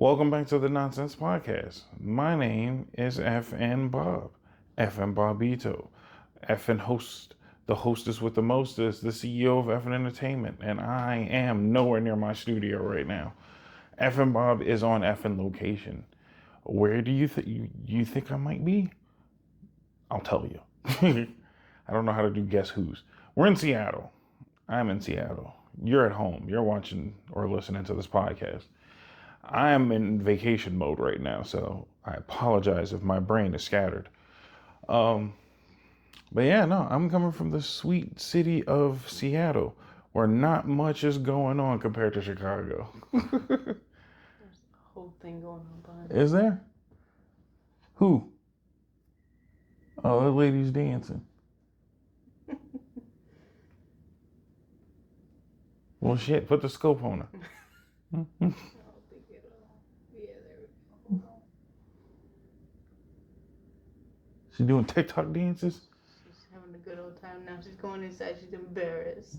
Welcome back to the Nonsense Podcast. My name is FNBob, FNBobito, FN host, the hostess with the mostest, the CEO of FN Entertainment, and I am nowhere near my studio right now. FNBob is on FN location. Where do you think I might be? I'll tell you. I don't know how to do guess who's. We're in Seattle. I'm in Seattle. You're at home. You're watching or listening to this podcast. I am in vacation mode right now, so I apologize if my brain is scattered. But yeah, no, I'm coming from the sweet city of Seattle, where not much is going on compared to Chicago. There's a whole thing going on behind me. Is there? Who? Oh, that lady's dancing. Well, shit, put the scope on her. I don't think it'll. Yeah, there we go. She doing TikTok dances? She's having a good old time now. She's going inside. She's embarrassed.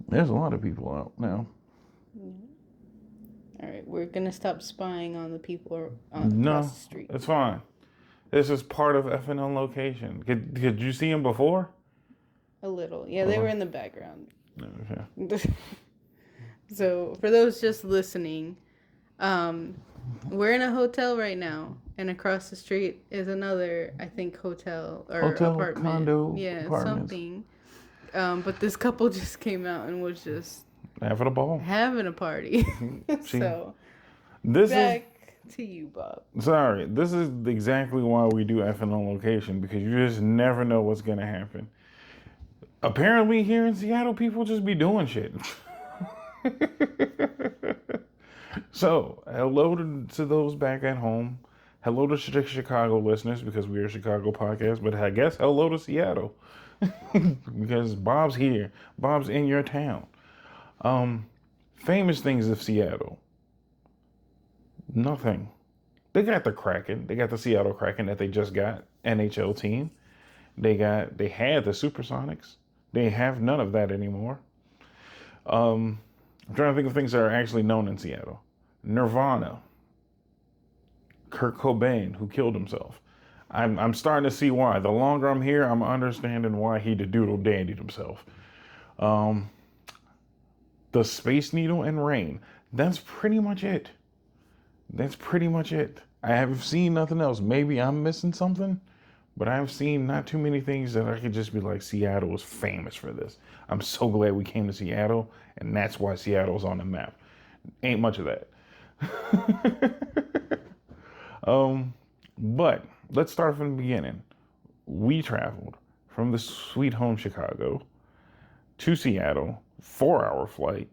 There's a lot of people out now. All right, we're gonna stop spying on the people across the street. It's fine. This is part of FN on location. Could you see him before? A little, yeah. They were in the background. Okay. So for those just listening, we're in a hotel right now, and across the street is another, I think, hotel apartment. Condo, yeah, apartments. something. But this couple just came out and was just Having a ball. having a party. So This back to you, Bob. this is exactly why we do FN on location, because you just never know what's gonna happen. Apparently here in Seattle, people just be doing shit. So, hello to those back at home. Hello to Chicago listeners, because we are a Chicago podcast. But I guess hello to Seattle, because Bob's here. Bob's in your town. Famous things of Seattle. Nothing. They got the Kraken. They got the Seattle Kraken that they just got. NHL team. They had the Supersonics. They have none of that anymore. I'm trying to think of things that are actually known in Seattle. Nirvana. Kurt Cobain, who killed himself. I'm starting to see why. The longer I'm here, I'm understanding why he doodle dandied himself. The Space Needle and Rain. That's pretty much it. I haven't seen nothing else. Maybe I'm missing something, but I've seen not too many things that I could just be like, Seattle was famous for this. I'm so glad we came to Seattle, and that's why Seattle's on the map. Ain't much of that. But let's start from the beginning. We traveled from the sweet home Chicago to Seattle, 4-hour flight.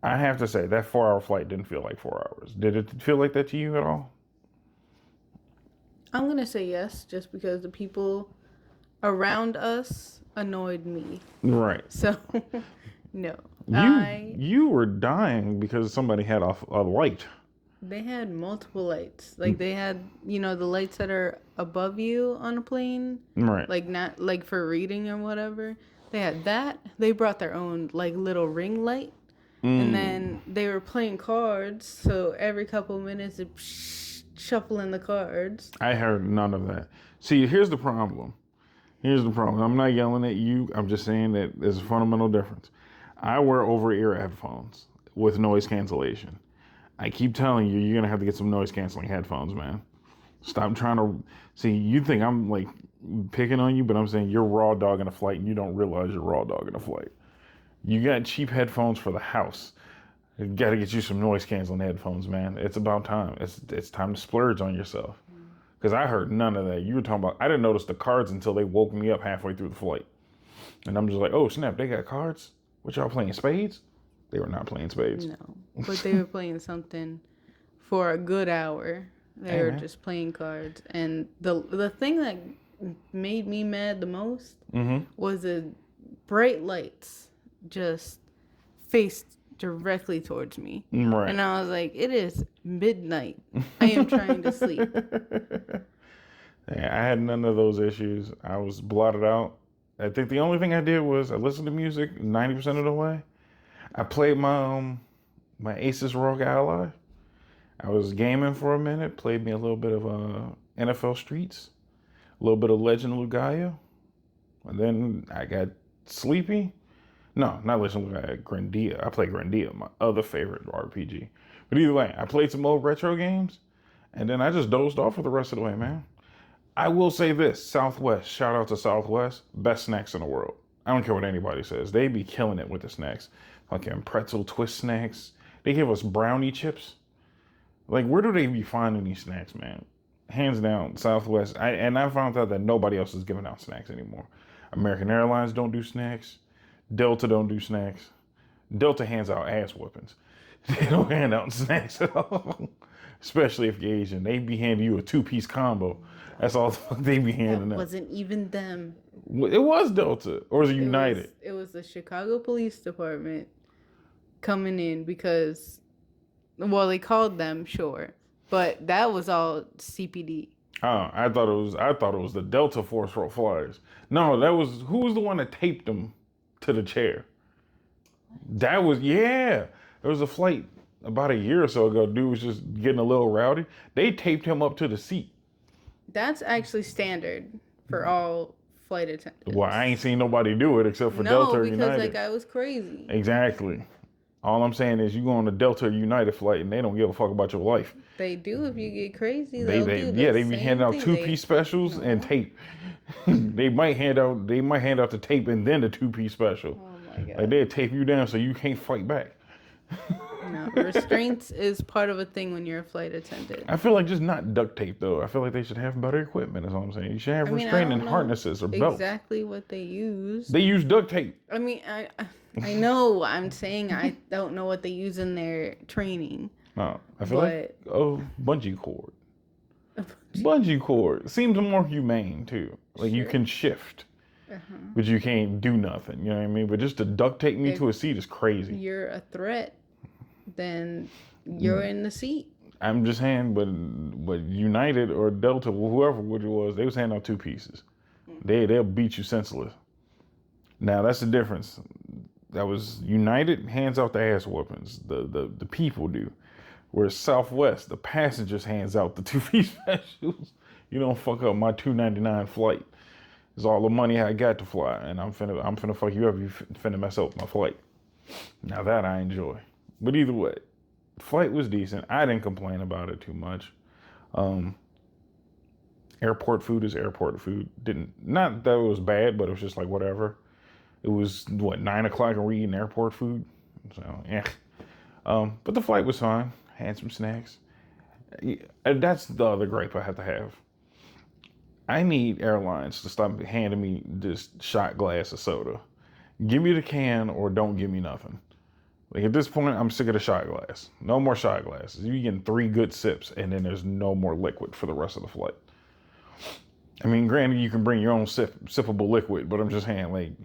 I have to say, that 4-hour flight didn't feel like 4 hours. Did it feel like that to you at all? I'm gonna say yes, just because the people around us annoyed me. Right. So, no. You were dying because somebody had a light. They had multiple lights. Like, they had, the lights that are above you on a plane. Right. Like, not, like, for reading or whatever. They had that. They brought their own, like, little ring light. And then they were playing cards. So, every couple minutes, it shuffling the cards. I heard none of that. See, here's the problem. I'm not yelling at you. I'm just saying that there's a fundamental difference. I wear over-ear headphones with noise cancellation. I keep telling you, you're going to have to get some noise canceling headphones, man. Stop trying to... See, you think I'm, like, picking on you, but I'm saying you're raw dog in a flight, and you don't realize you're raw dog in a flight. You got cheap headphones for the house. You got to get you some noise canceling headphones, man. It's about time. It's time to splurge on yourself. Because I heard none of that. You were talking about... I didn't notice the cards until they woke me up halfway through the flight. And I'm just like, oh, snap, they got cards? What, y'all playing spades? They were not playing spades. No, but they were playing something for a good hour. They were just playing cards. And the thing that made me mad the most was the bright lights just faced directly towards me. Right. And I was like, it is midnight. I am trying to sleep. Yeah, I had none of those issues. I was blotted out. I think the only thing I did was I listened to music 90% of the way. I played my Asus ROG Ally. I was gaming for a minute, played me a little bit of NFL Streets, a little bit of Legend of Lugaia, and then I got sleepy. No, not Legend of Lugaia, Grandia. I played Grandia, my other favorite RPG. But either way, I played some old retro games, and then I just dozed off for the rest of the way, man. I will say this, Southwest, shout out to Southwest, best snacks in the world. I don't care what anybody says. They be killing it with the snacks. Fucking pretzel twist snacks. They give us brownie chips. Like, where do they be finding these snacks, man? Hands down, Southwest. I found out that nobody else is giving out snacks anymore. American Airlines don't do snacks. Delta don't do snacks. Delta hands out ass whippings. They don't hand out snacks at all. Especially if you're Asian. They be handing you a 2-piece combo. That's all the fuck they be handing out. That wasn't even them. It was Delta. Or was it United? It was the Chicago Police Department coming in because, well, they called them, sure. But that was all CPD. Oh, I thought it was the Delta Force flyers. No, who was the one that taped them to the chair? That was, yeah. There was a flight about a year or so ago. Dude was just getting a little rowdy. They taped him up to the seat. That's actually standard for all flight attendants. Well, I ain't seen nobody do it except for Delta or United. No, because that guy was crazy. Exactly. All I'm saying is you go on a Delta or United flight and they don't give a fuck about your life. They do if you get crazy. They be handing out 2-piece specials and tape. they might hand out the tape and then the 2-piece special. Oh my god. Like they'll tape you down so you can't fight back. No, restraints is part of a thing when you're a flight attendant. I feel like just not duct tape though. I feel like they should have better equipment. Is all I'm saying. You should have restraining harnesses or belts. Exactly what they use. They use duct tape. I mean, I know. I'm saying I don't know what they use in their training. No, I feel like bungee cord. Bungee cord seems more humane too. Like you can shift, but you can't do nothing. You know what I mean? But just to duct tape me to a seat is crazy. You're a threat. Then you're in the seat. I'm just saying, but United or Delta, or whoever it was, they was handing out 2 pieces. They'll beat you senseless. Now that's the difference. That was United hands out the ass whoopings. The people do. Whereas Southwest, the passengers hands out the 2-piece specials. You don't fuck up my $2.99 flight. It's all the money I got to fly, and I'm finna fuck you up. You finna mess up my flight. Now that I enjoy. But either way, flight was decent. I didn't complain about it too much. Airport food is airport food. Not that it was bad, but it was just like whatever. It was 9 o'clock and we're eating airport food. So yeah. But the flight was fine. Had some snacks. And that's the other gripe I have to have. I need airlines to stop handing me this shot glass of soda. Give me the can or don't give me nothing. Like at this point, I'm sick of the shot glass. No more shot glasses. You getting 3 good sips and then there's no more liquid for the rest of the flight. I mean, granted, you can bring your own sippable liquid, but I'm just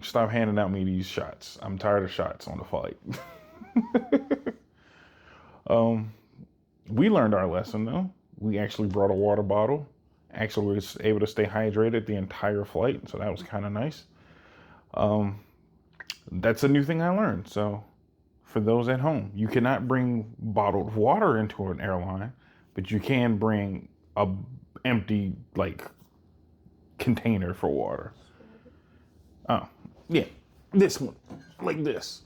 stop handing out me these shots. I'm tired of shots on the flight. We learned our lesson though. We actually brought a water bottle. Actually was able to stay hydrated the entire flight, so that was kind of nice. That's a new thing I learned. So for those at home, you cannot bring bottled water into an airline, but you can bring a empty container for water. Oh, yeah, this one, like this.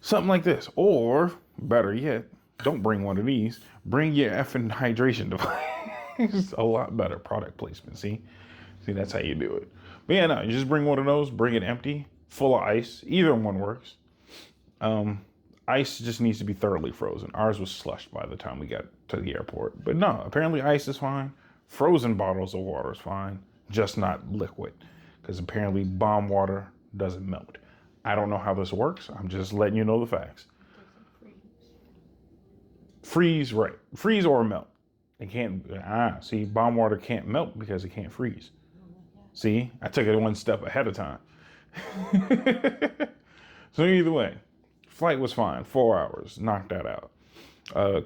Something like this. Or, better yet, don't bring one of these. Bring your effing hydration device. A lot better product placement, see? See, that's how you do it. But yeah, no, you just bring one of those, bring it empty, full of ice. Either one works. Ice just needs to be thoroughly frozen. Ours was slushed by the time we got to the airport. But no, apparently ice is fine. Frozen bottles of water is fine, just not liquid. Because apparently bomb water doesn't melt. I don't know how this works. I'm just letting you know the facts. Freeze, right. Freeze or melt. It can't, see, bomb water can't melt because it can't freeze. See, I took it one step ahead of time. So either way, flight was fine, 4 hours, knocked that out.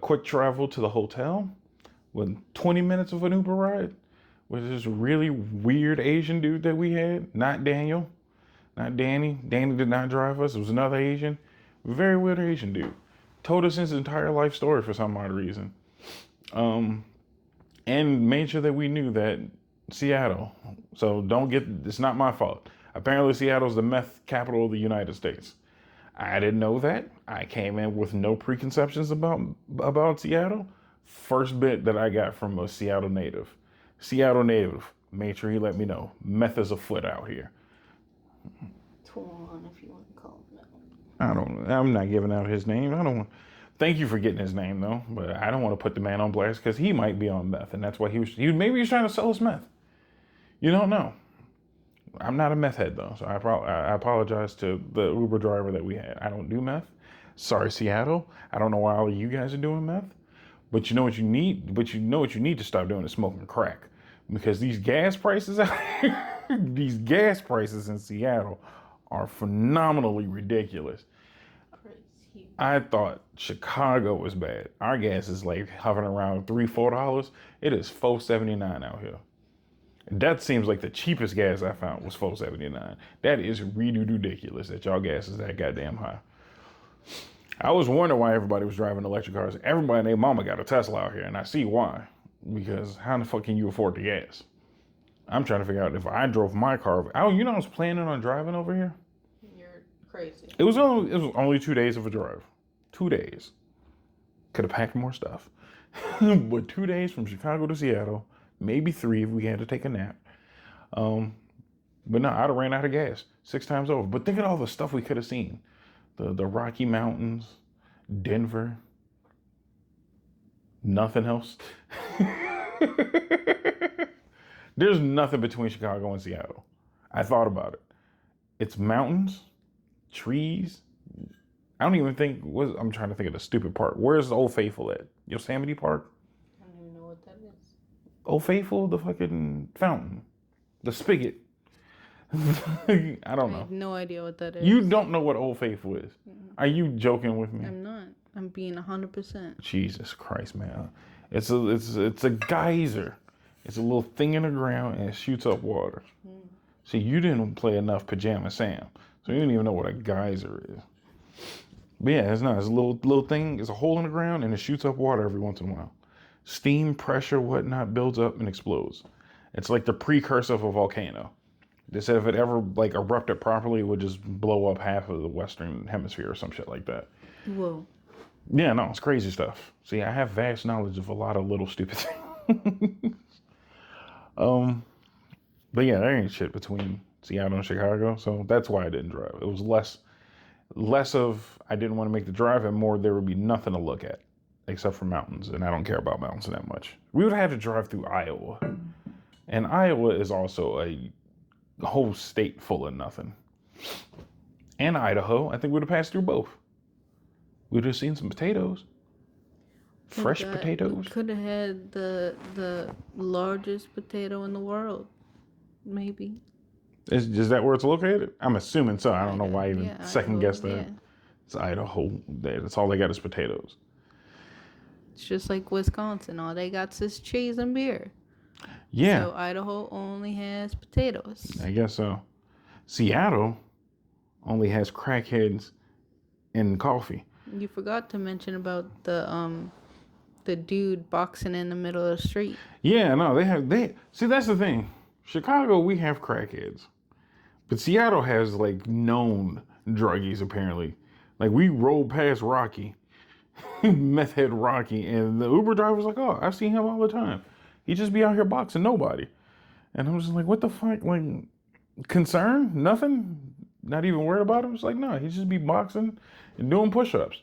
Quick travel to the hotel with 20 minutes of an Uber ride with this really weird Asian dude that we had. Not Daniel, not Danny. Danny did not drive us. It was another Asian. Very weird Asian dude. Told us his entire life story for some odd reason. And made sure that we knew that Seattle. So don't get, it's not my fault. Apparently Seattle's the meth capital of the United States. I didn't know that. I came in with no preconceptions about Seattle. First bit that I got from a Seattle native. Seattle native made sure he let me know meth is afoot out here. Twan, if you want to call him I'm not giving out his name. I don't want. Thank you for getting his name though, but I don't want to put the man on blast because he might be on meth, and that's why maybe he was trying to sell us meth. You don't know. I'm not a meth head though, so I apologize to the Uber driver that we had. I don't do meth. Sorry, Seattle. I don't know why all of you guys are doing meth, but you know what you need. But you know what you need to stop doing is smoking crack, because these gas prices out here, these gas prices in Seattle are phenomenally ridiculous. Crazy. I thought Chicago was bad. Our gas is like hovering around $3-4. It is $4.79 out here. That seems like the cheapest gas I found was $4.79. That is really ridiculous that y'all gas is that goddamn high. I was wondering why everybody was driving electric cars. Everybody and their mama got a Tesla out here, and I see why. Because how the fuck can you afford the gas? I'm trying to figure out if I drove my car. Oh, you know I was planning on driving over here? You're crazy. It was only 2 days of a drive. 2 days. Could have packed more stuff. But 2 days from Chicago to Seattle, maybe 3 if we had to take a nap. But no, I'd have ran out of gas 6 times over. But think of all the stuff we could have seen. The Rocky Mountains, Denver, nothing else. There's nothing between Chicago and Seattle. I thought about it. It's mountains, trees. I don't even think, I'm trying to think of the stupid part. Where's Old Faithful at? Yosemite Park? I don't even know what that is. Old Faithful, the fucking fountain, the spigot. I don't know. I have no idea what that is. You don't know what Old Faithful is. Are you joking with me? I'm not. I'm being 100%. Jesus Christ, man. It's a geyser. It's a little thing in the ground and it shoots up water. See, you didn't play enough Pajama Sam, so you don't even know what a geyser is. But yeah, it's a little thing. It's a hole in the ground and it shoots up water every once in a while. Steam, pressure, whatnot builds up and explodes. It's like the precursor of a volcano. They said if it ever like erupted properly, it would just blow up half of the Western Hemisphere or some shit like that. Whoa. Yeah, no, it's crazy stuff. See, I have vast knowledge of a lot of little stupid things. But yeah, there ain't shit between Seattle and Chicago, so that's why I didn't drive. It was less of I didn't want to make the drive, and more there would be nothing to look at except for mountains, and I don't care about mountains that much. We would have to drive through Iowa, and Iowa is also a whole state full of nothing. And Idaho, I think we'd have passed through both. We'd have seen some potatoes. Fresh potatoes. Could have had the largest potato in the world. Maybe. Is that where it's located? I'm assuming so. I don't know why I even second guess that. Yeah. It's Idaho. That's all they got is potatoes. It's just like Wisconsin. All they got is cheese and beer. Yeah. So Idaho only has potatoes. I guess so. Seattle only has crackheads and coffee. You forgot to mention about the dude boxing in the middle of the street. Yeah, no, they see that's the thing. Chicago, we have crackheads. But Seattle has like known druggies apparently. Like we rolled past Rocky, meth head Rocky, and the Uber driver's like, oh, I see him all the time. He just be out here boxing nobody. And I'm just like, what the fuck? Like, concern? Nothing? Not even worried about him? It's like, no, he just be boxing and doing push-ups.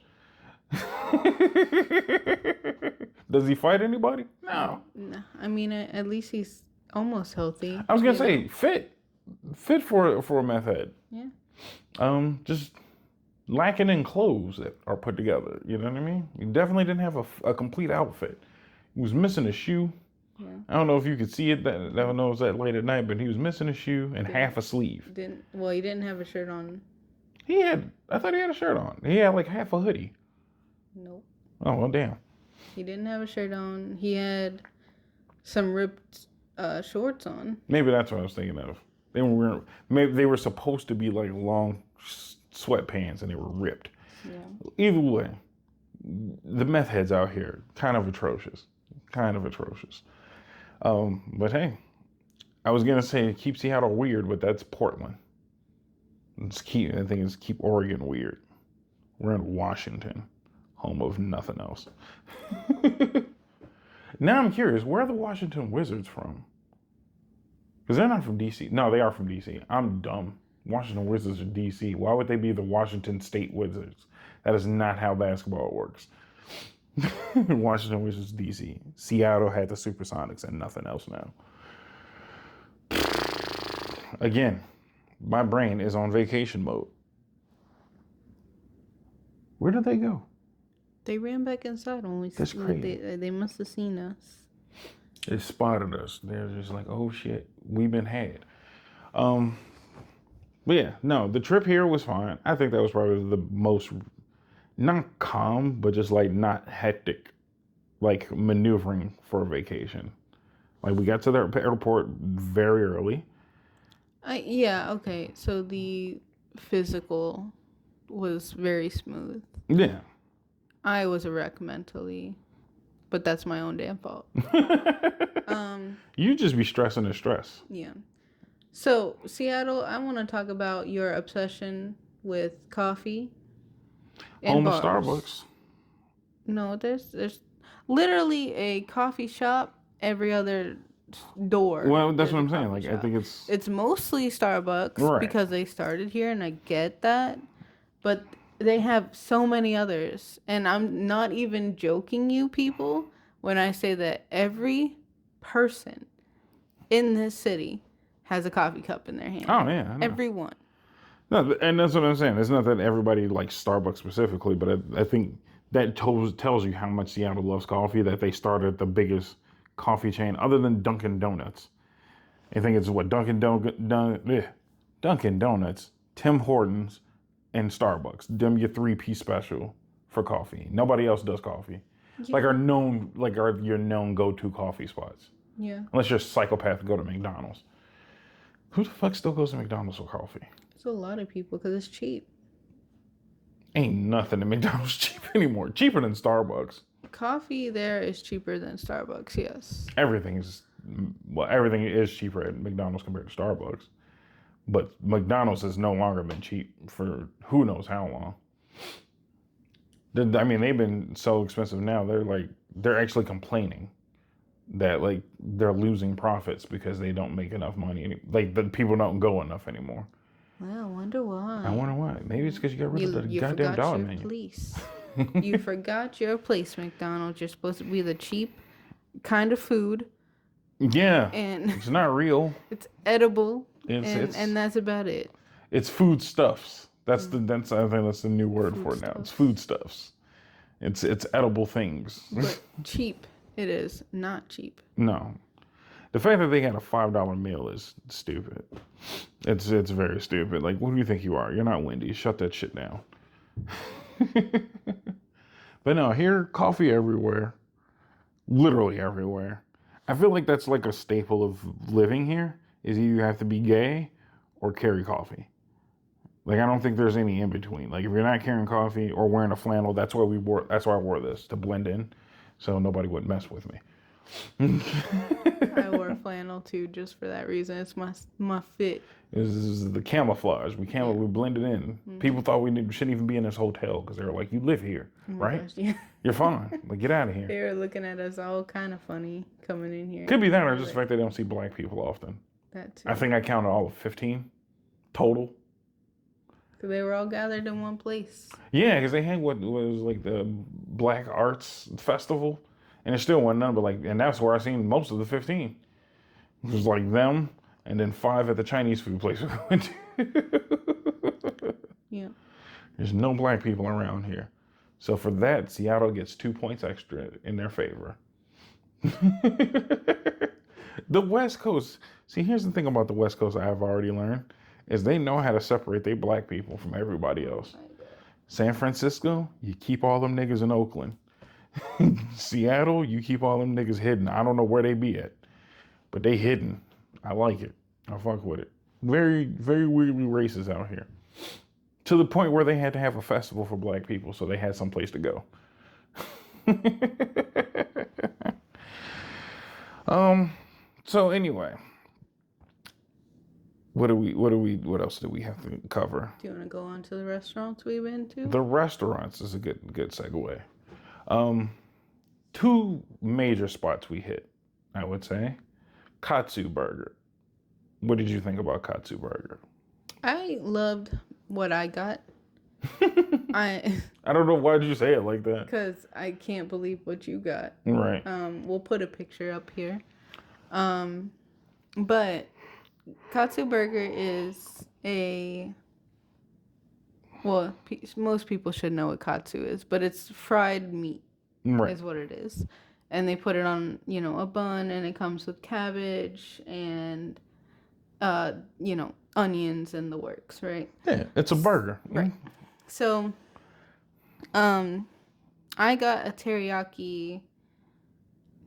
Does he fight anybody? No. I mean, at least he's almost healthy. I was gonna say fit for a meth head. Yeah. Just lacking in clothes that are put together. You know what I mean? He definitely didn't have a complete outfit. He was missing a shoe. Yeah. I don't know if you could see it. That was that late at night, but he was missing a shoe and half a sleeve. He didn't have a shirt on. I thought he had a shirt on. He had like half a hoodie. Nope. Oh, well, damn. He didn't have a shirt on. He had some ripped shorts on. Maybe that's what I was thinking of. Maybe they were supposed to be like long sweatpants and they were ripped. Yeah. Either way, the meth heads out here, kind of atrocious. Kind of atrocious. But hey, I was going to say keep Seattle weird, but that's Portland. I think it's keep Oregon weird. We're in Washington, home of nothing else. Now I'm curious, where are the Washington Wizards from? Because they're not from D.C. No, they are from D.C. I'm dumb. Washington Wizards are D.C. Why would they be the Washington State Wizards? That is not how basketball works. Washington Wizards, D.C. Seattle had the Supersonics and nothing else now. Again, my brain is on vacation mode. Where did they go? They ran back inside when we. That's crazy. They must have seen us. They spotted us. They're just like, oh shit, we've been had. But yeah, no, the trip here was fine. I think that was probably the most, not calm, but just like not hectic, like maneuvering for a vacation. Like we got to the airport very early. Yeah, okay. So the physical was very smooth. Yeah. I was a wreck mentally, but that's my own damn fault. You just be stressing and stress. Yeah. So, Seattle, I want to talk about your obsession with coffee. Home of Starbucks. No, there's literally a coffee shop every other door. Well, that's what I'm saying. Like, I think it's mostly Starbucks because they started here, and I get that. But they have so many others, and I'm not even joking, you people, when I say that every person in this city has a coffee cup in their hand. Oh yeah, everyone. No, and that's what I'm saying. It's not that everybody likes Starbucks specifically, but I think that tells you how much Seattle loves coffee. That they started the biggest coffee chain other than Dunkin' Donuts. I think it's what Dunkin' Donuts, Tim Hortons, and Starbucks. Them your 3-piece special for coffee. Nobody else does coffee. Yeah. Like your known go-to coffee spots. Yeah. Unless you're a psychopath, go to McDonald's. Who the fuck still goes to McDonald's for coffee? It's a lot of people because it's cheap. Ain't nothing at McDonald's cheap anymore. Cheaper than Starbucks. Coffee there is cheaper than Starbucks, yes. Everything is cheaper at McDonald's compared to Starbucks. But McDonald's has no longer been cheap for who knows how long. I mean, they've been so expensive now. They're actually complaining that like they're losing profits because they don't make enough money. Like the people don't go enough anymore. Well, I wonder why. Maybe it's because you got rid of the goddamn dollar menu. You forgot your place, McDonald's. You're supposed to be the cheap kind of food. Yeah, and it's not real. It's edible. And that's about it. It's foodstuffs. I think that's the new word for it now. It's foodstuffs. It's edible things. But cheap. It is not cheap. No. The fact that they got a $5 meal is stupid. It's very stupid. Like, what do you think you are? You're not Wendy's. Shut that shit down. But no, here, coffee everywhere. Literally everywhere. I feel like that's like a staple of living here, is you have to be gay or carry coffee. Like, I don't think there's any in between. Like, if you're not carrying coffee or wearing a flannel, that's why I wore this, to blend in, so nobody would mess with me. I wore flannel too, just for that reason. It's my fit. This is the camouflage. We blended in. Mm-hmm. People thought we shouldn't even be in this hotel because they were like, "You live here, right? Gosh, yeah. You're fine. Like, get out of here." They were looking at us all kind of funny coming in here. Could be that, or just the fact they don't see black people often. That too. I think I counted all of 15 total. So they were all gathered in one place. Yeah, because they had what was like the Black Arts Festival. And it still wasn't none, but and that's where I seen most of the 15. It was like them, and then 5 at the Chinese food place we went to. Yeah. There's no black people around here. So for that, Seattle gets 2 points extra in their favor. The West Coast. See, here's the thing about the West Coast I've already learned, is they know how to separate their black people from everybody else. San Francisco, you keep all them niggas in Oakland. Seattle, you keep all them niggas hidden. I don't know where they be at, but they hidden. I like it. I fuck with it. Very, very weirdly racist out here. To the point where they had to have a festival for black people, so they had some place to go. So anyway, what else do we have to cover? Do you want to go on to the restaurants we've been to? The restaurants is a good segue. Two major spots we hit, I would say. Katsu Burger. What did you think about Katsu Burger? I loved what I got. I don't know why did you say it like that. Because I can't believe what you got. Right. We'll put a picture up here. But Katsu Burger is most people should know what katsu is, but it's fried meat. Right. Is what it is. And they put it on, a bun, and it comes with cabbage and, onions and the works, right? Yeah, it's a burger. Right. So, I got a teriyaki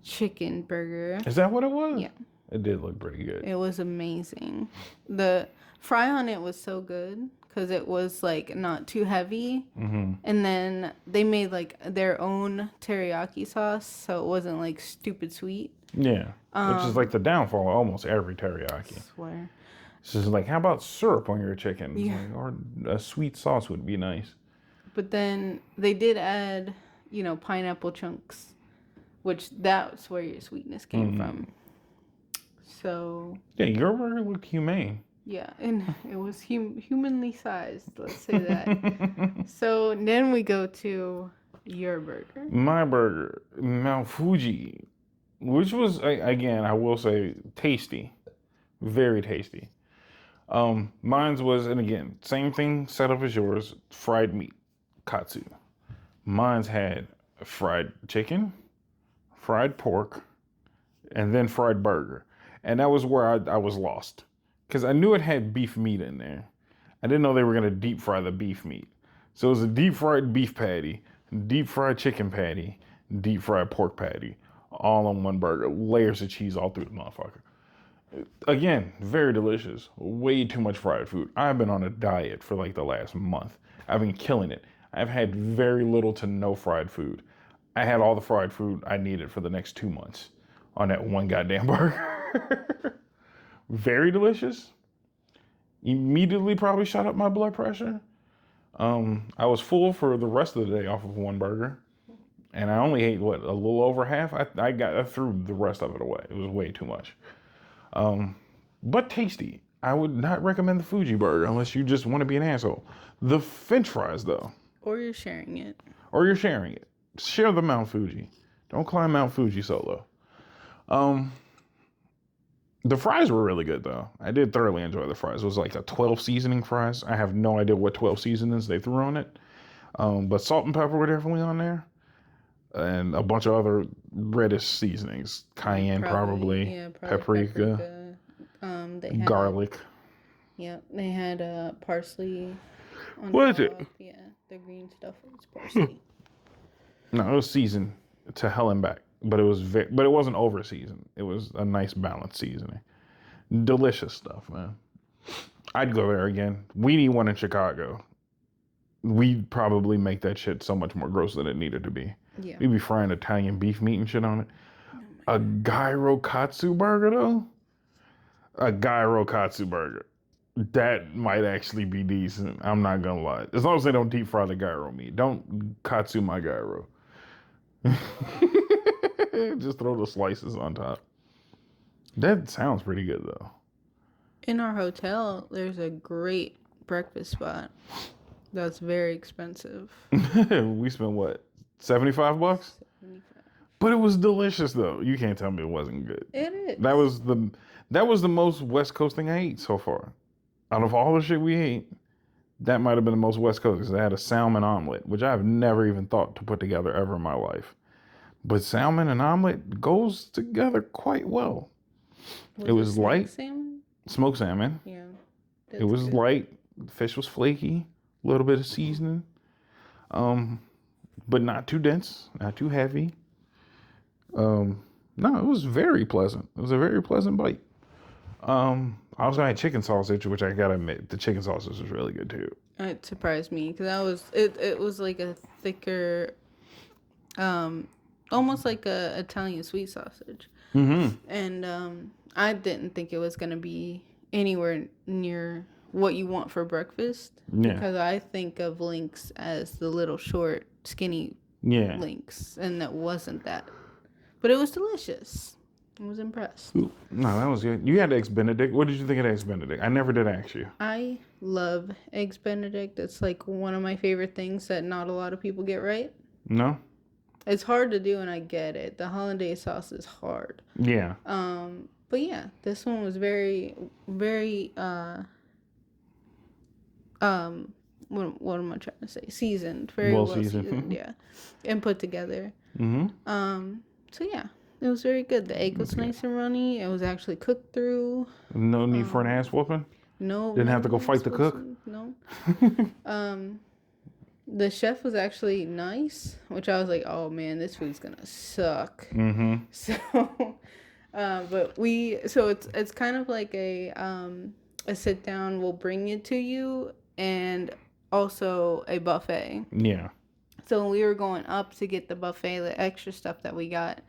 chicken burger. Is that what it was? Yeah. It did look pretty good. It was amazing. The fry on it was so good because it was like not too heavy. Mm-hmm. And then they made like their own teriyaki sauce, so it wasn't like stupid sweet. Yeah, which is like the downfall of almost every teriyaki. I swear. It's just like, how about syrup on your chicken? Yeah. Like, or a sweet sauce would be nice. But then they did add, pineapple chunks, which that's where your sweetness came from. So yeah, your burger looked humane. Yeah, and it was humanly sized. Let's say that. So then we go to your burger. My burger, Mount Fuji, which was again, I will say, tasty, very tasty. Mine's was, and again, same thing set up as yours, fried meat, katsu. Mine's had fried chicken, fried pork, and then fried burger. And that was where I was lost. Because I knew it had beef meat in there. I didn't know they were going to deep fry the beef meat. So it was a deep fried beef patty, deep fried chicken patty, deep fried pork patty, all on one burger. Layers of cheese all through the motherfucker. Again, very delicious. Way too much fried food. I've been on a diet for like the last month. I've been killing it. I've had very little to no fried food. I had all the fried food I needed for the next 2 months on that one goddamn burger. Very delicious. Immediately probably shot up my blood pressure. I was full for the rest of the day off of one burger. And I only ate, a little over half? I threw the rest of it away. It was way too much. But tasty. I would not recommend the Fuji burger unless you just want to be an asshole. The French fries, though. Or you're sharing it. Share the Mount Fuji. Don't climb Mount Fuji solo. The fries were really good, though. I did thoroughly enjoy the fries. It was like a 12 seasoning fries. I have no idea what 12 seasonings they threw on it. But salt and pepper were definitely on there. And a bunch of other reddish seasonings. Cayenne, probably paprika. They had garlic. They had parsley. What is it? Yeah, the green stuff was parsley. No, it was seasoned to hell and back. But it wasn't over seasoned. It was a nice balanced seasoning. Delicious stuff, man. I'd go there again. We need one in Chicago. We'd probably make that shit so much more gross than it needed to be. Yeah. We'd be frying Italian beef meat and shit on it. A gyro katsu burger, though? A gyro katsu burger. That might actually be decent. I'm not gonna lie. As long as they don't deep fry the gyro meat. Don't katsu my gyro. Just throw the slices on top. That sounds pretty good, though. In our hotel, there's a great breakfast spot that's very expensive. We spent what, $75? $75. But it was delicious, though. You can't tell me it wasn't good. It is. That was the most West Coast thing I ate so far. Out of all the shit we ate, that might have been the most West Coast, because they had a salmon omelet, which I've never even thought to put together ever in my life. But salmon and omelet goes together quite well. It was light. Salmon? Smoked salmon. Yeah. It was good. Light. The fish was flaky. A little bit of seasoning. But not too dense. Not too heavy. No, it was very pleasant. It was a very pleasant bite. I also had chicken sausage, which I gotta admit, the chicken sausage was really good too. It surprised me because it was like a thicker, almost like a Italian sweet sausage, and I didn't think it was gonna be anywhere near what you want for breakfast because I think of links as the little short, skinny links, and that wasn't that, but it was delicious. I was impressed. Ooh, no, that was good. You had eggs Benedict. What did you think of eggs Benedict? I never did ask you. I love eggs Benedict. It's like one of my favorite things that not a lot of people get right. No? It's hard to do, and I get it. The hollandaise sauce is hard. Yeah. But yeah, this one was very, very, what am I trying to say? Seasoned. Very well seasoned, yeah. And put together. So yeah. It was very good. The egg was nice and runny. It was actually cooked through. No need for an ass whooping? No. Didn't have to go fight the cook? No. The chef was actually nice, which I was like, oh man, this food's gonna suck. So, it's kind of like a sit down, we'll bring it to you, and also a buffet. Yeah. So when we were going up to get the buffet, the extra stuff that we got,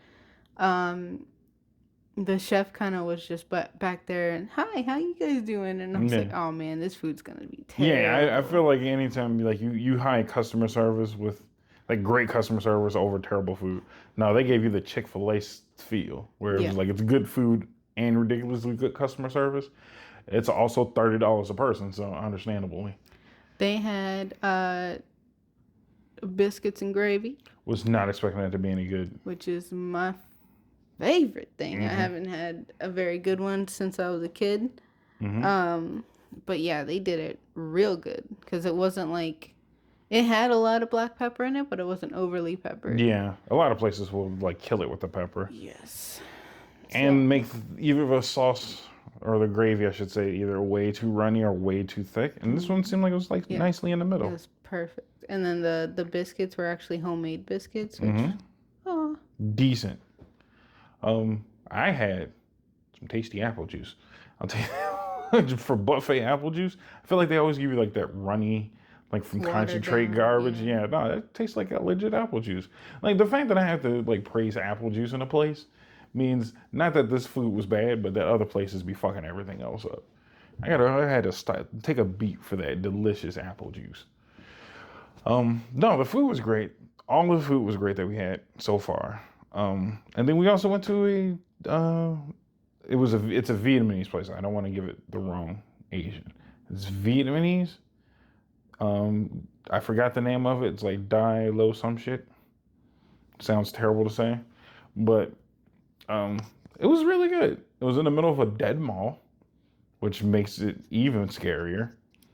the chef kind of was just back there and, hi, how you guys doing? And I was like, oh man, this food's gonna be terrible. Yeah, I feel like anytime you high customer service with like great customer service over terrible food. No, they gave you the Chick-fil-A feel where it was like it's good food and ridiculously good customer service. It's also $30 a person, so understandably. They had biscuits and gravy. Was not expecting that to be any good. Which is my favorite thing. I haven't had a very good one since I was a kid. But yeah, they did it real good because it wasn't like it had a lot of black pepper in it, but it wasn't overly peppered. Yeah, a lot of places will like kill it with the pepper. Yes, and make either the sauce or the gravy, I should say, either way too runny or way too thick. And this one seemed like it was like nicely in the middle. It was perfect. And then the biscuits were actually homemade biscuits, which decent. I had some tasty apple juice. I'll tell you, for buffet apple juice, I feel like they always give you like that runny, like from concentrate garbage. Yeah, no, it tastes like a legit apple juice. Like the fact that I have to like praise apple juice in a place means not that this food was bad, but that other places be fucking everything else up. I had to take a beat for that delicious apple juice. No, the food was great. All of the food was great that we had so far. And then we also went to it's a Vietnamese place. I don't want to give it the wrong Asian. It's Vietnamese. I forgot the name of it. It's like Dai Lo some shit. Sounds terrible to say, but it was really good. It was in the middle of a dead mall, which makes it even scarier.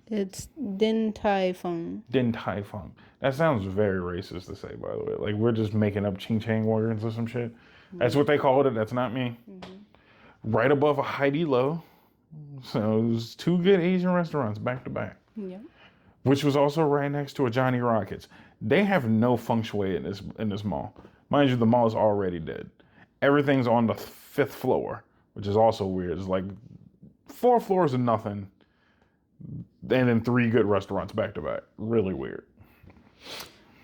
It's Din Tai Fung. Din Tai Fung. That sounds very racist to say, by the way. Like we're just making up ching chang words or some shit. That's what they called it. That's not me. Right above a Heidi Lo. So it was two good Asian restaurants back to back. Yeah. Which was also right next to a Johnny Rockets. They have no feng shui in this mall. Mind you, the mall is already dead. Everything's on the 5th floor, which is also weird. It's like 4 floors of nothing, and then 3 good restaurants back to back. Really weird.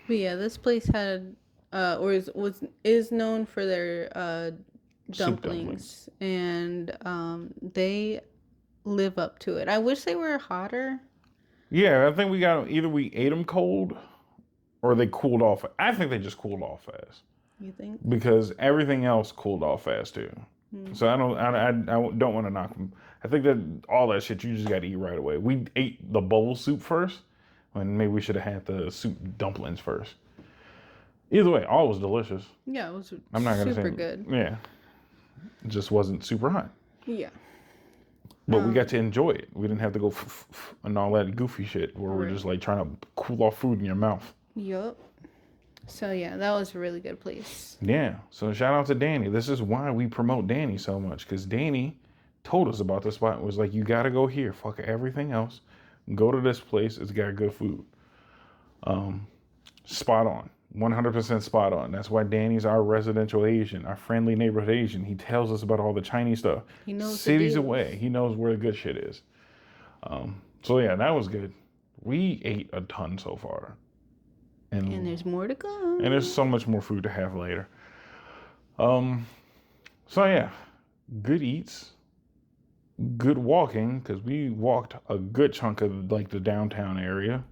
But yeah, this place had is known for their dumplings, and they live up to it. I wish they were hotter. Yeah, I think either we ate them cold or they cooled off. I think they just cooled off fast. You think? Because everything else cooled off fast too. So I don't want to knock them. I think that all that shit you just got to eat right away. We ate the bowl soup first, and maybe we should have had the soup dumplings first. Either way, all was delicious. Yeah, it was super good. Yeah, it just wasn't super hot. Yeah. But we got to enjoy it. We didn't have to go and all that goofy shit where we're just like trying to cool off food in your mouth. Yup. So yeah, that was a really good place. Yeah. So shout out to Danny. This is why we promote Danny so much, because Danny told us about this spot and was like, you got to go here. Fuck everything else. Go to this place. It's got good food. Spot on. 100% spot on. That's why Danny's our residential Asian, our friendly neighborhood Asian. He tells us about all the Chinese stuff. He knows cities away. He knows where the good shit is. So yeah, that was good. We ate a ton so far. And there's more to come. And there's so much more food to have later. So yeah, good eats, good walking, because we walked a good chunk of like the downtown area.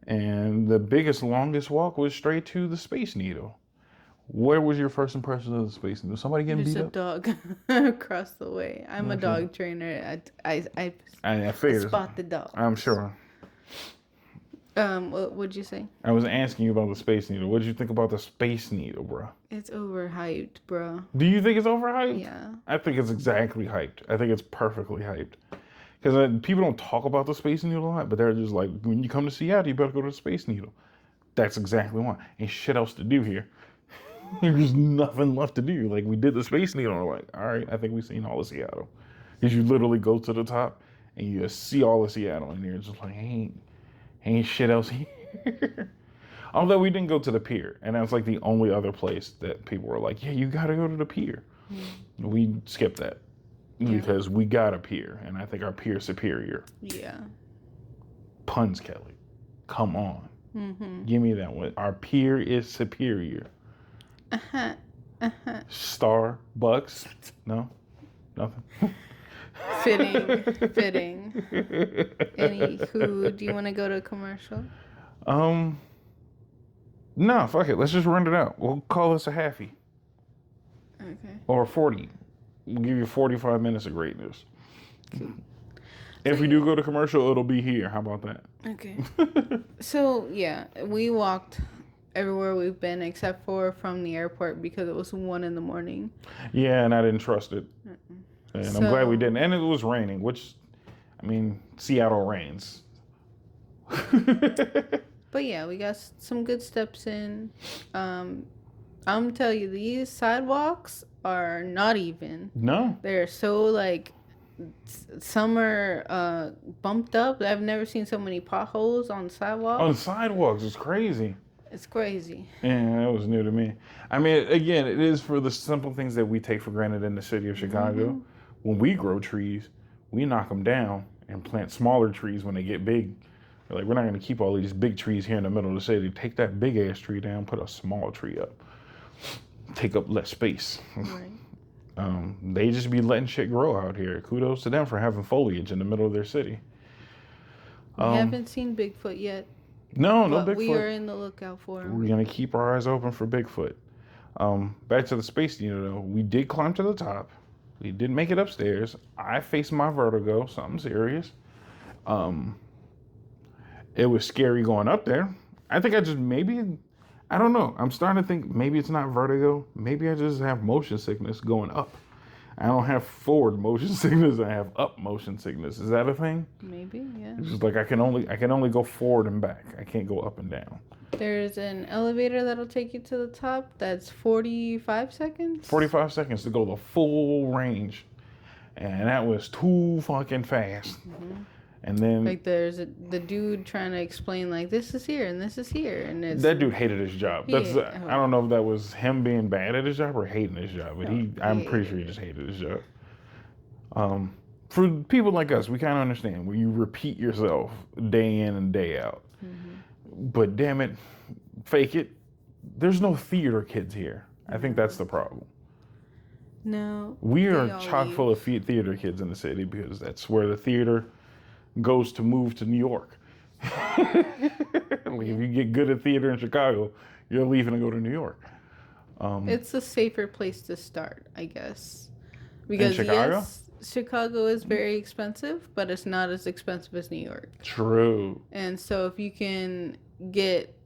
And the biggest, longest walk was straight to the Space Needle. Where was your first impression of the Space Needle? Somebody getting beat up? There's a dog across the way. I'm a dog trainer. I figured. Spot the dog. I'm sure. What would you say? I was asking you about the Space Needle. What did you think about the Space Needle, bro? It's overhyped, bro. Do you think it's overhyped? Yeah. I think it's exactly hyped. I think it's perfectly hyped. Because people don't talk about the Space Needle a lot, but they're just like, when you come to Seattle, you better go to the Space Needle. That's exactly why. Ain't shit else to do here. There's nothing left to do. Like, we did the Space Needle, and we're like, all right, I think we've seen all of Seattle. Because you literally go to the top, and you just see all of Seattle, and you're just like, ain't shit else here. Although we didn't go to the pier, and that's like the only other place that people were like, yeah, you gotta go to the pier. We skipped that because we got a pier, and I think our pier's superior. Yeah. Puns, Kelly. Come on. Give me that one. Our pier is superior. Starbucks? No? Nothing? Fitting. Anywho, do you want to go to a commercial? No, fuck it. Let's just run it out. We'll call this a halfie. Okay. Or 40. We'll give you 45 minutes of greatness. Cool. If we do go to commercial, it'll be here. How about that? Okay. So, yeah, we walked everywhere we've been except for from the airport because it was 1 a.m. Yeah, and I didn't trust it. And I'm glad we didn't. And it was raining, which, I mean, Seattle rains. But yeah, we got some good steps in. I'm telling you, these sidewalks are not even. No. They're so like, some are bumped up. I've never seen so many potholes on sidewalks. On sidewalks, it's crazy. It's crazy. Yeah, that was new to me. I mean, again, it is for the simple things that we take for granted in the city of Chicago. When we grow trees, we knock them down and plant smaller trees when they get big. We're like, we're not going to keep all these big trees here in the middle of the city. Take that big ass tree down, put a small tree up. Take up less space. Right. They just be letting shit grow out here. Kudos to them for having foliage in the middle of their city. We haven't seen Bigfoot yet. No Bigfoot. We are in the lookout for him. We're going to keep our eyes open for Bigfoot. Back to the Space Needle, though. We did climb to the top. We didn't make it upstairs. I faced my vertigo, something serious. It was scary going up there. I think I don't know. I'm starting to think maybe it's not vertigo. Maybe I just have motion sickness going up. I don't have forward motion sickness. I have up motion sickness. Is that a thing? Maybe, yeah. It's just like I can only go forward and back. I can't go up and down. There's an elevator that'll take you to the top. That's 45 seconds. 45 seconds to go the full range, and that was too fucking fast. And then like there's the dude trying to explain like this is here and this is here, and it's that dude hated his job. I don't know if that was him being bad at his job or hating his job, but I'm pretty sure he just hated his job. For people like us, we kind of understand when you repeat yourself day in and day out. But damn it, fake it. There's no theater kids here. I think that's the problem. No. We are chock full of theater kids in the city because that's where the theater goes to move to New York. Like if you get good at theater in Chicago, you're leaving to go to New York. It's a safer place to start, I guess. Because yes, Chicago is very expensive, but it's not as expensive as New York. True. And so if you can get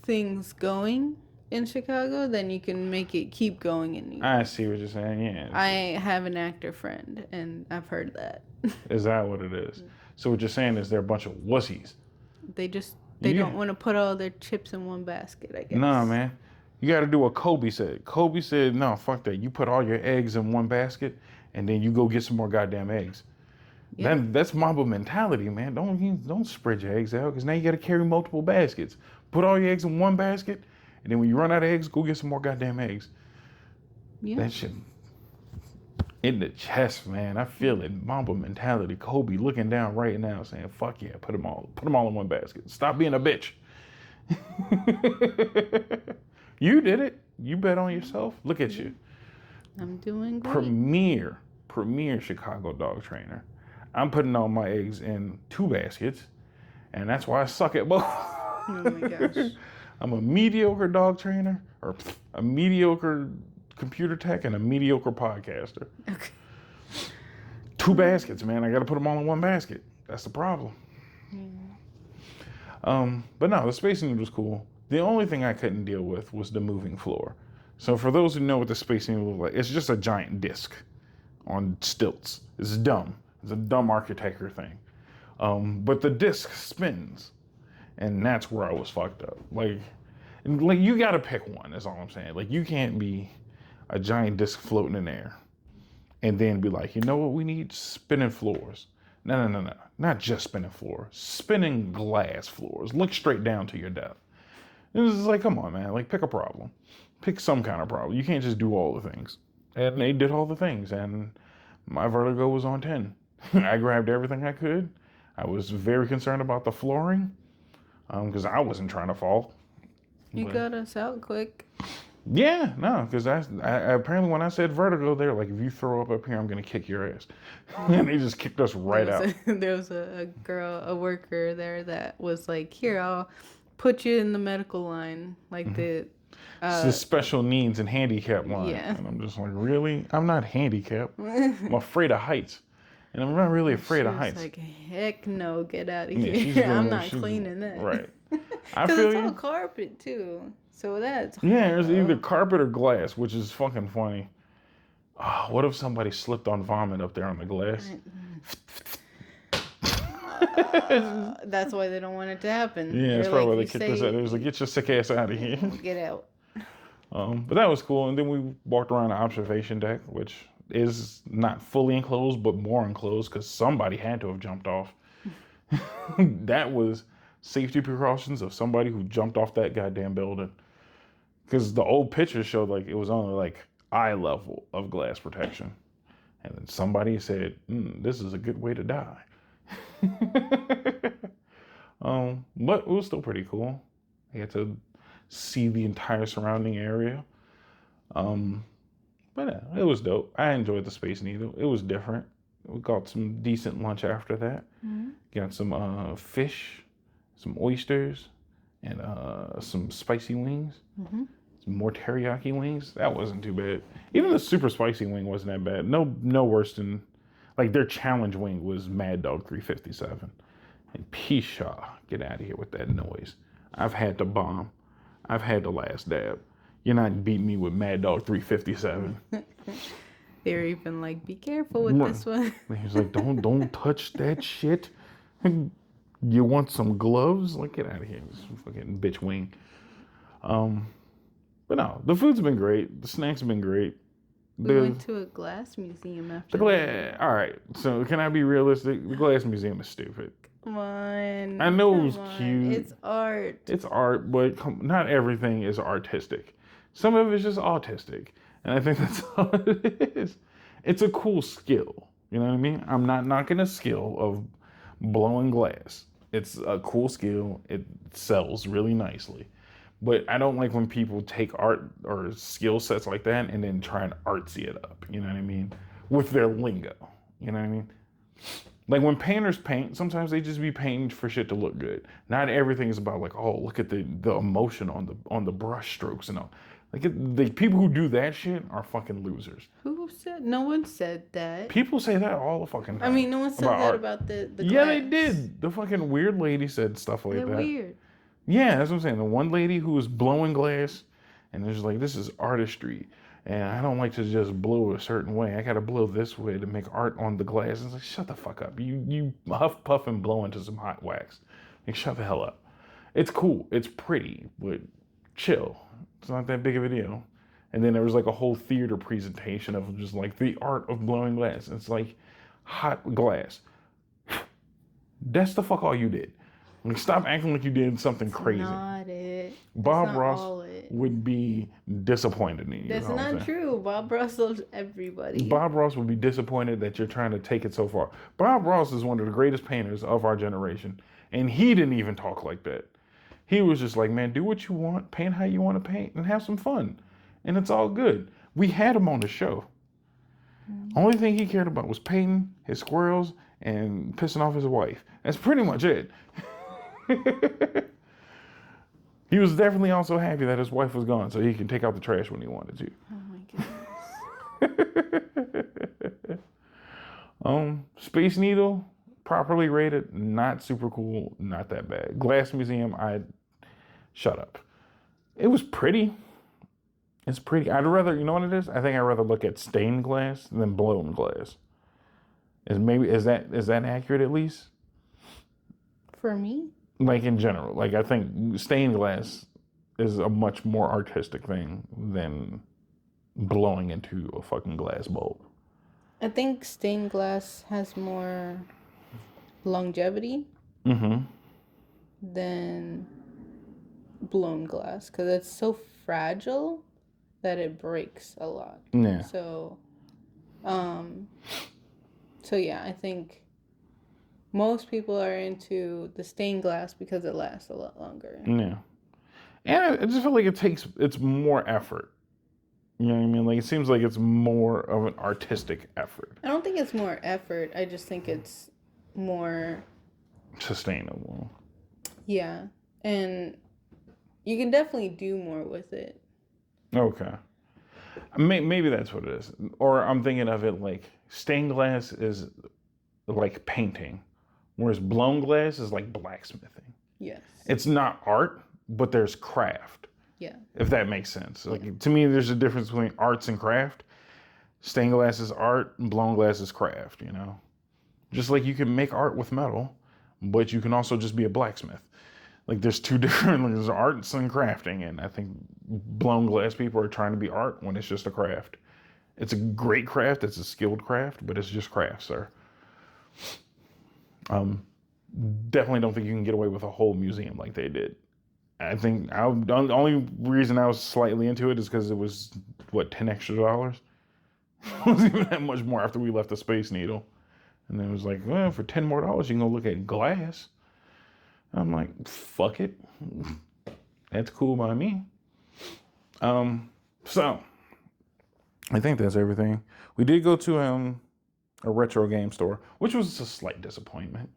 things going in Chicago, then you can make it keep going in New York. I see what you're saying, yeah. I have an actor friend, and I've heard that. Is that what it is? So what you're saying is they're a bunch of wussies. They don't want to put all their chips in one basket, I guess. Nah, man. You got to do what Kobe said. Kobe said, no, fuck that. You put all your eggs in one basket, and then you go get some more goddamn eggs. Yeah. That's Mamba mentality, man. Don't spread your eggs out, because now you got to carry multiple baskets. Put all your eggs in one basket, And then when you run out of eggs, go get some more goddamn eggs. Yeah. That shit in the chest, man. I feel it. Mamba mentality. Kobe looking down right now saying, fuck yeah, put them all in one basket. Stop being a bitch. You did it. You bet on yourself. Look at you. I'm doing great. Premier Chicago dog trainer. I'm putting all my eggs in 2 baskets, and that's why I suck at both. Oh my gosh. I'm a mediocre dog trainer, or a mediocre computer tech, and a mediocre podcaster. Okay. 2 baskets, man. I got to put them all in 1 basket. That's the problem. But no, the Space Needle was cool. The only thing I couldn't deal with was the moving floor. So for those who know what the Space Needle looks like, it's just a giant disc on stilts. It's dumb. It's a dumb architecture thing. But the disc spins, and that's where I was fucked up. Like you got to pick one. That's all I'm saying. Like, you can't be a giant disc floating in there and then be like, you know what we need? Spinning floors. No. Not just spinning floors. Spinning glass floors. Look straight down to your death. It's like, come on, man. Like, pick a problem. Pick some kind of problem. You can't just do all the things. And they did all the things, and my vertigo was on 10. I grabbed everything I could. I was very concerned about the flooring, because I wasn't trying to fall. You got us out quick. Yeah, no, because I apparently when I said vertigo, they're like, if you throw up here, I'm going to kick your ass. And they just kicked us right out. There was a worker there that was like, here, I'll put you in the medical line. Like the special needs and handicap line. Yeah. And I'm just like, really? I'm not handicapped. I'm afraid of heights. And I'm not really afraid of heights. Like, heck no, get out of here. I'm not cleaning that. Right. Because it's all carpet, too. So that's yeah, there's either carpet or glass, which is fucking funny. Oh, what if somebody slipped on vomit up there on the glass? That's why they don't want it to happen. Yeah, that's probably why they kicked us out. They was like, get your sick ass out of here. Get out. But that was cool. And then we walked around the observation deck, which is not fully enclosed, but more enclosed because somebody had to have jumped off. That was safety precautions of somebody who jumped off that goddamn building. Because the old pictures showed like it was only like eye level of glass protection. And then somebody said, this is a good way to die. But it was still pretty cool. I had to see the entire surrounding area. But yeah, it was dope. I enjoyed the Space Needle. It was different. We got some decent lunch after that. Mm-hmm. Got some fish, some oysters, and some spicy wings. Mm-hmm. Some more teriyaki wings. That wasn't too bad. Even the super spicy wing wasn't that bad. No worse than, like, their challenge wing was Mad Dog 357. And Pisha, get out of here with that noise. I've had the bomb. I've had the last dab. You're not beating me with Mad Dog 357. They're even like, be careful with this one. He's like, don't touch that shit. You want some gloves? Like, get out of here. This fucking bitch wing. But no, the food's been great. The snacks have been great. We went to a glass museum after that. All right, so can I be realistic? The glass museum is stupid. Come on. I know it was cute. It's art. It's art, but not everything is artistic. Some of it's just autistic. And I think that's all it is. It's a cool skill. You know what I mean? I'm not knocking a skill of blowing glass. It's a cool skill. It sells really nicely. But I don't like when people take art or skill sets like that and then try and artsy it up. You know what I mean? With their lingo. You know what I mean? Like when painters paint, sometimes they just be painting for shit to look good. Not everything is about like, oh, look at the emotion on the brush strokes and all. Like the people who do that shit are fucking losers. Who said? No one said that. People say that all the fucking time. I mean, no one said that about the glass. Yeah, they did. The fucking weird lady said stuff like that. They're weird. Yeah, that's what I'm saying. The one lady who was blowing glass, and it's like, this is artistry, and I don't like to just blow a certain way. I got to blow this way to make art on the glass. It's like, shut the fuck up. You huff, puff, and blow into some hot wax. Like, shut the hell up. It's cool. It's pretty, but chill. It's not that big of a deal. And then there was like a whole theater presentation of just like the art of blowing glass. It's like hot glass. That's the fuck all you did. Like, stop acting like you did something crazy. Not it. Bob That's not Ross. All it. would be disappointed in you. That's not true. Bob Ross loves everybody. Bob Ross would be disappointed that you're trying to take it so far. Bob Ross is one of the greatest painters of our generation, and he didn't even talk like that. He was just like, man, do what you want, paint how you want to paint, and have some fun. And it's all good. We had him on the show. Only thing he cared about was painting, his squirrels, and pissing off his wife. That's pretty much it. He was definitely also happy that his wife was gone so he could take out the trash when he wanted to. Oh my goodness. Space Needle, properly rated, not super cool, not that bad. Glass Museum, shut up. It was pretty. It's pretty. I'd rather, you know what it is? I think I'd rather look at stained glass than blown glass. Is that accurate at least? For me? Like in general. Like I think stained glass is a much more artistic thing than blowing into a fucking glass bulb. I think stained glass has more longevity than blown glass because it's so fragile that it breaks a lot. Yeah. So yeah, I think most people are into the stained glass because it lasts a lot longer. Yeah. And I just feel like it's more effort. You know what I mean? Like it seems like it's more of an artistic effort. I don't think it's more effort. I just think it's more sustainable. Yeah. And you can definitely do more with it. Okay. Maybe that's what it is. Or I'm thinking of it like stained glass is like painting, whereas blown glass is like blacksmithing. Yes. It's not art, but there's craft. Yeah. If that makes sense. Like to me, there's a difference between arts and craft. Stained glass is art, and blown glass is craft, you know? Just like you can make art with metal, but you can also just be a blacksmith. Like there's two different, like, there's arts and crafting, and I think blown glass people are trying to be art when it's just a craft. It's a great craft, it's a skilled craft, but it's just craft, sir. Definitely don't think you can get away with a whole museum like they did. I think the only reason I was slightly into it is because it was, $10 extra? It wasn't even that much more after we left the Space Needle. And then it was like, well, for $10 more, you can go look at glass. I'm like, fuck it. That's cool by me. So, I think that's everything. We did go to a retro game store, which was a slight disappointment.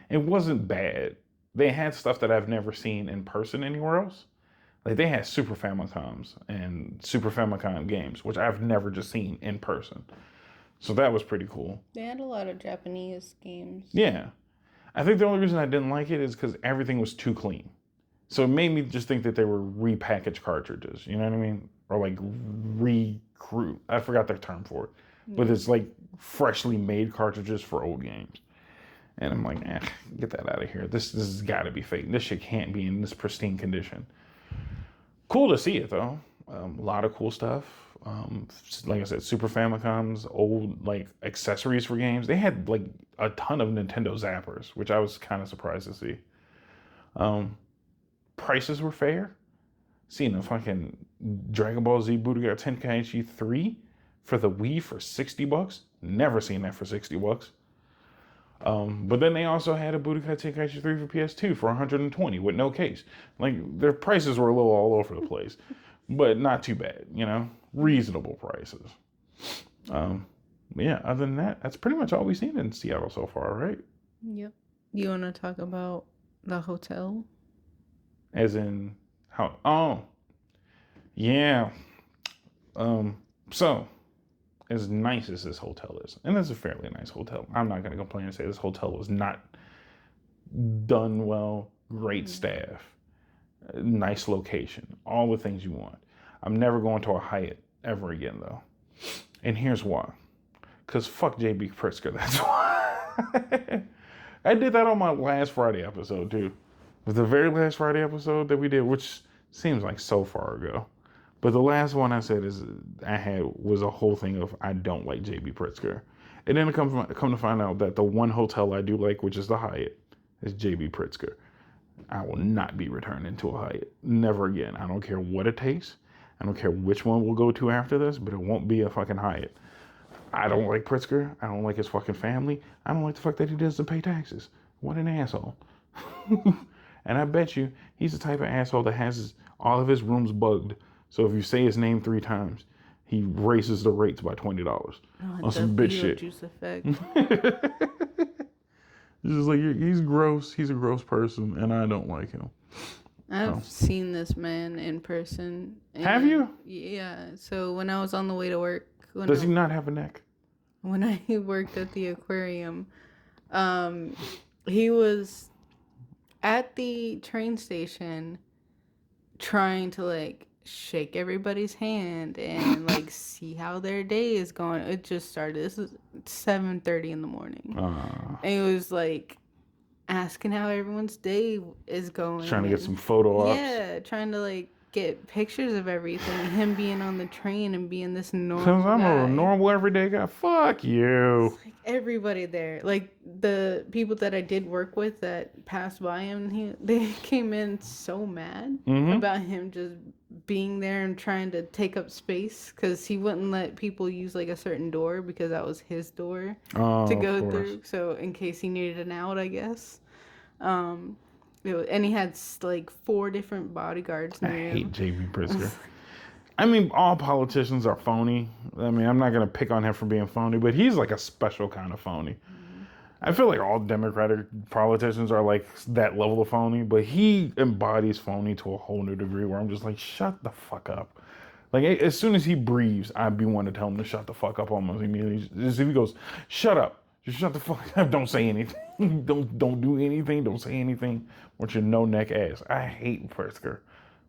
It wasn't bad. They had stuff that I've never seen in person anywhere else. Like they had Super Famicoms and Super Famicom games, which I've never just seen in person. So that was pretty cool. They had a lot of Japanese games. Yeah. I think the only reason I didn't like it is because everything was too clean. So it made me just think that they were repackaged cartridges. You know what I mean? Or like recruit. I forgot the term for it. But it's like freshly made cartridges for old games. And I'm like, get that out of here. This has got to be fake. This shit can't be in this pristine condition. Cool to see it, though. A lot of cool stuff. Like I said, Super Famicoms, old, like, accessories for games. They had, like, a ton of Nintendo Zappers, which I was kind of surprised to see. Prices were fair. Seeing a fucking Dragon Ball Z Budokai Tenkaichi 3 for the Wii for $60. Never seen that for $60. But then they also had a Budokai Tenkaichi 3 for PS2 for $120 with no case. Like, their prices were a little all over the place, but not too bad, you know? Reasonable prices. Yeah, other than that, that's pretty much all we've seen in Seattle so far, right? Yep. You want to talk about the hotel? As in, how? Oh, yeah. So, as nice as this hotel is, and it's a fairly nice hotel, I'm not going to complain and say this hotel was not done well, great staff, nice location, all the things you want. I'm never going to a Hyatt ever again, though. And here's why. Because fuck JB Pritzker, that's why. I did that on my last Friday episode, too. With the very last Friday episode that we did, which seems like so far ago. But the last one I said was a whole thing of I don't like JB Pritzker. And then come to find out that the one hotel I do like, which is the Hyatt, is JB Pritzker. I will not be returning to a Hyatt. Never again. I don't care what it takes. I don't care which one we'll go to after this, but it won't be a fucking Hyatt. I don't like Pritzker. I don't like his fucking family. I don't like the fact that he doesn't pay taxes. What an asshole. And I bet you he's the type of asshole that has all of his rooms bugged. So if you say his name 3 times, he raises the rates by $20 on some bitch shit. Effect. It's just like, he's gross. He's a gross person, and I don't like him. I've seen this man in person. Have you? Yeah. So when I was on the way to work. Does he not have a neck? When I worked at the aquarium, he was at the train station trying to like shake everybody's hand and like see how their day is going. It just started. This is 7:30 in the morning. And he was like asking how everyone's day is going. Trying to get some photo ops. Yeah, trying to like get pictures of everything. Him being on the train and being this normal Because I'm a normal everyday guy. Fuck you. It's like everybody there. Like the people that I did work with that passed by him, they came in so mad about him just being there and trying to take up space because he wouldn't let people use like a certain door because that was his door to go through. So in case he needed an out, I guess. And he had like 4 different bodyguards near him. I hate J.B. Pritzker. I mean, all politicians are phony. I mean, I'm not going to pick on him for being phony, but he's like a special kind of phony. I feel like all Democratic politicians are like that level of phony, but he embodies phony to a whole new degree where I'm just like, shut the fuck up. Like, as soon as he breathes, I'd be one to tell him to shut the fuck up almost immediately. Just if he goes, shut up. Just shut the fuck up. Don't say anything. Don't do anything. Don't say anything. Want your no-neck ass. I hate Pritzker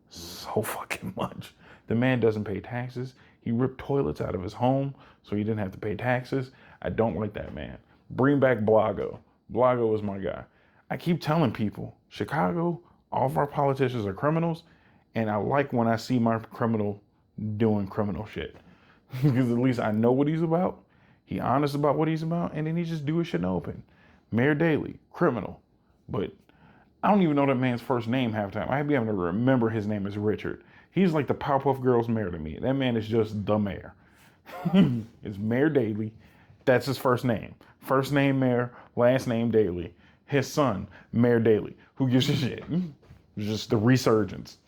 so fucking much. The man doesn't pay taxes. He ripped toilets out of his home so he didn't have to pay taxes. I don't like that man. Bring back Blago. Blago is my guy. I keep telling people, Chicago, all of our politicians are criminals, and I like when I see my criminal doing criminal shit. Because at least I know what he's about. He honest about what he's about, and then he just do his shit in the open. Mayor Daley, criminal. But I don't even know that man's first name half the time. I'd be able to remember his name is Richard. He's like the Powerpuff Girls mayor to me. That man is just the mayor. It's Mayor Daley. That's his first name. First name Mayor, last name Daley. His son, Mayor Daley. Who gives a shit? It's just the resurgence.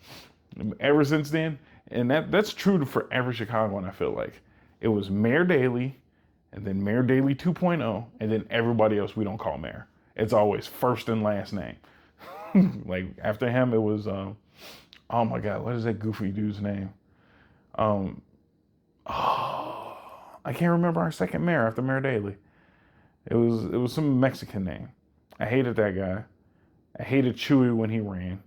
Ever since then, and that's true for every Chicagoan, I feel like. It was Mayor Daley, and then Mayor Daley 2.0, and then everybody else we don't call mayor. It's always first and last name. Like, after him, it was, oh my God, what is that goofy dude's name? I can't remember our second mayor after Mayor Daley. It was some Mexican name. I hated that guy. I hated Chewy when he ran.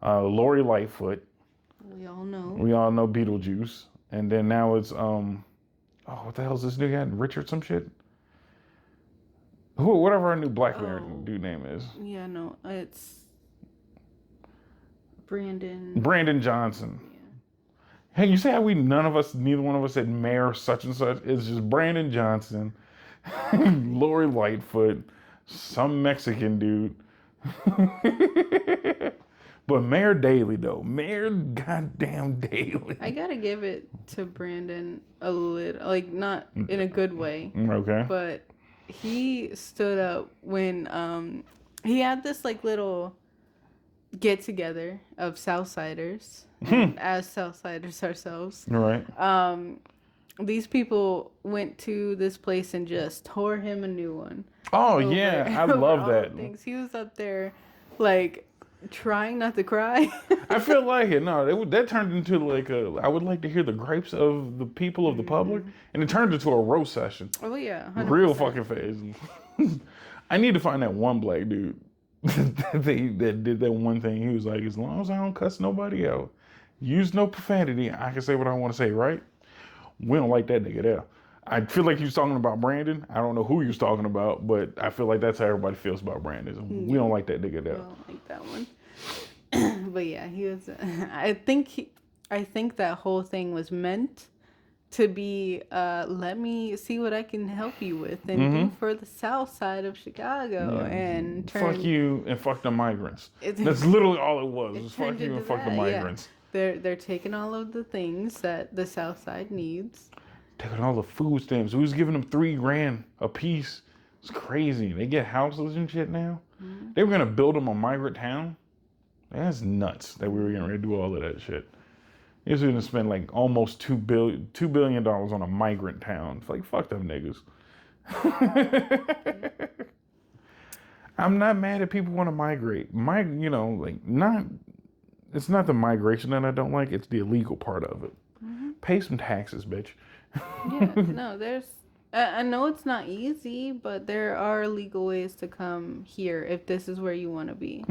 Lori Lightfoot. We all know Beetlejuice. And then now it's, what the hell is this new guy? Richard some shit? Whatever our new black mayor dude name is. Yeah, no, it's Brandon. Brandon Johnson. Yeah. Hey, you see how neither one of us said mayor such and such? It's just Brandon Johnson, Lori Lightfoot, some Mexican dude. But Mayor Daley, though. Mayor goddamn Daley. I gotta give it to Brandon a little, like, not in a good way. Okay. But he stood up when he had this, like, little get-together of Southsiders, as Southsiders ourselves. Right. These people went to this place and just tore him a new one. Oh, yeah. I love that. Things. He was up there, like, trying not to cry. I feel like it. No, that turned into like I would like to hear the gripes of the people of the public, and it turned into a roast session. Oh yeah, 100%. Real fucking phase. I need to find that one black dude that did that one thing. He was like, as long as I don't cuss nobody out, use no profanity, I can say what I want to say, right? We don't like that nigga there. I feel like he was talking about Brandon. I don't know who he was talking about, but I feel like that's how everybody feels about Brandon. We don't like that nigga there. I don't like that one. But yeah, he was. I think that whole thing was meant to be, let me see what I can help you with and do for the south side of Chicago and turn. Fuck you and fuck the migrants. That's literally all it was fuck you and fuck the migrants. Yeah. They're taking all of the things that the south side needs. Taking all the food stamps. We was giving them $3,000 a piece. It's crazy. They get houses and shit now. They were going to build them a migrant town. That's nuts that we were going to do all of that shit. He was going to spend like almost $2 billion on a migrant town. It's like, fuck them niggas. I'm not mad at people want to migrate. It's not the migration that I don't like. It's the illegal part of it. Pay some taxes, bitch. I know it's not easy, but there are legal ways to come here if this is where you want to be.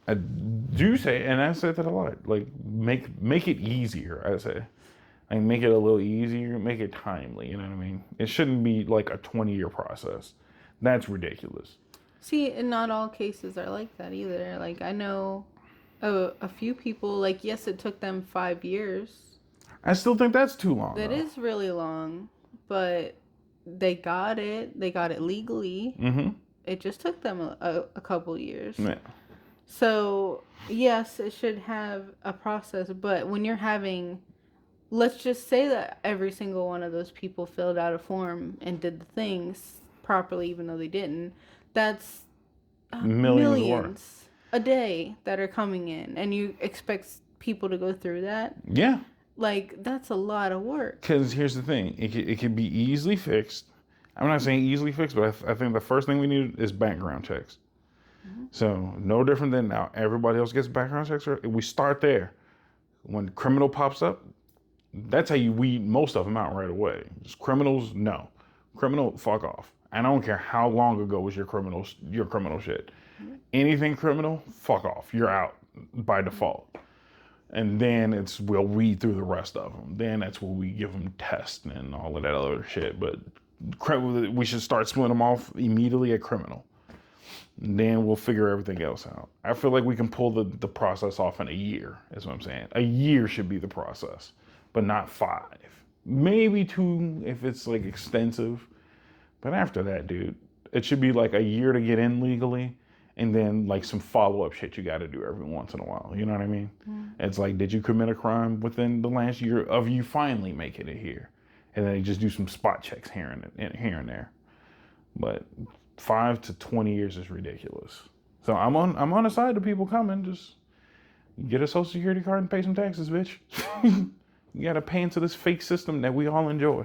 I do say, and I said that a lot, like, make it easier, I say. Like, make it a little easier, make it timely, you know what I mean? It shouldn't be like a 20-year process. That's ridiculous. See, and not all cases are like that either. Like, I know a few people, like, yes, it took them 5 years. I still think that's too long. That is really long, but they got it. They got it legally. It just took them a couple years. Yeah. So, yes, it should have a process, but when you're having, let's just say that every single one of those people filled out a form and did the things properly, even though they didn't, that's millions a day that are coming in, and you expect people to go through that? Yeah. Like, that's a lot of work. Because here's the thing. It can be easily fixed. I'm not saying easily fixed, but I think the first thing we need is background checks. So, no different than now. Everybody else gets background checks. We start there. When criminal pops up, that's how you weed most of them out right away. Just criminals, no. Criminal, fuck off. I don't care how long ago was your criminal shit. Anything criminal, fuck off. You're out by default. And then we'll weed through the rest of them. Then that's where we give them tests and all of that other shit. But we should start splitting them off immediately at criminal. Then we'll figure everything else out. I feel like we can pull the process off in a year, is what I'm saying. A year should be the process, but not 5. Maybe 2 if it's like extensive. But after that, dude, it should be like a year to get in legally, and then like some follow-up shit you got to do every once in a while. You know what I mean? It's like, did you commit a crime within the last year of you finally making it here? And then they just do some spot checks here and there. But 5 to 20 years is ridiculous. So I'm on the side of people coming. Just get a social security card and pay some taxes, bitch. You got to pay into this fake system that we all enjoy.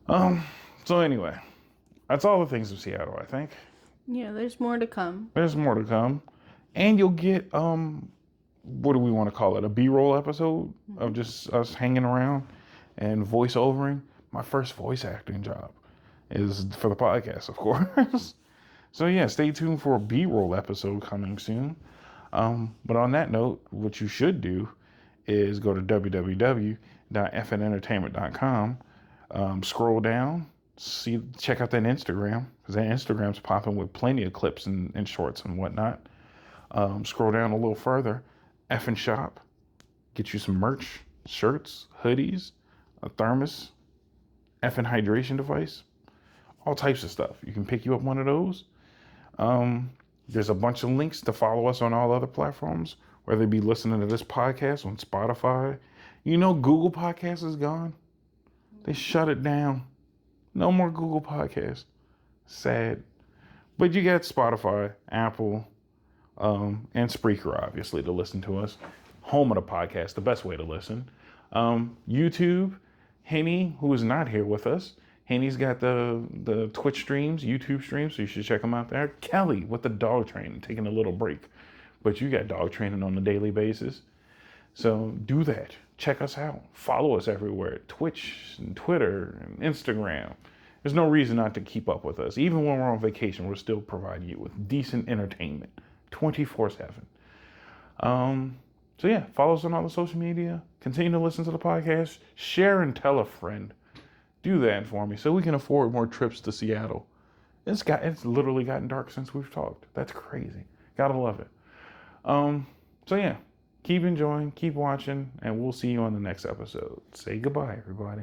So anyway, that's all the things of Seattle, I think. Yeah, there's more to come. There's more to come. And you'll get, what do we want to call it? A B-roll episode of just us hanging around and voice-overing. My first voice acting job is for the podcast, of course. So yeah, stay tuned for a B-roll episode coming soon. But on that note, what you should do is go to www.fnentertainment.com, scroll down, check out that Instagram, because that Instagram's popping with plenty of clips and shorts and whatnot. Scroll down a little further, FN Shop, get you some merch, shirts, hoodies, a thermos, FN hydration device, all types of stuff. You can pick you up one of those. There's a bunch of links to follow us on all other platforms, whether it be listening to this podcast on Spotify. You know, Google Podcasts is gone. They shut it down. No more Google Podcasts. Sad. But you got Spotify, Apple, and Spreaker, obviously, to listen to us. Home of the podcast, the best way to listen. YouTube, Henny, who is not here with us. Henny's got the Twitch streams, YouTube streams, so you should check them out there. Kelly with the dog training, taking a little break. But you got dog training on a daily basis. So do that. Check us out. Follow us everywhere. Twitch and Twitter and Instagram. There's no reason not to keep up with us. Even when we're on vacation, we're still providing you with decent entertainment 24/7. So yeah, follow us on all the social media. Continue to listen to the podcast. Share and tell a friend. Do that for me so we can afford more trips to Seattle. It's literally gotten dark since we've talked. That's crazy. Gotta love it. So yeah, keep enjoying, keep watching, and we'll see you on the next episode. Say goodbye, everybody.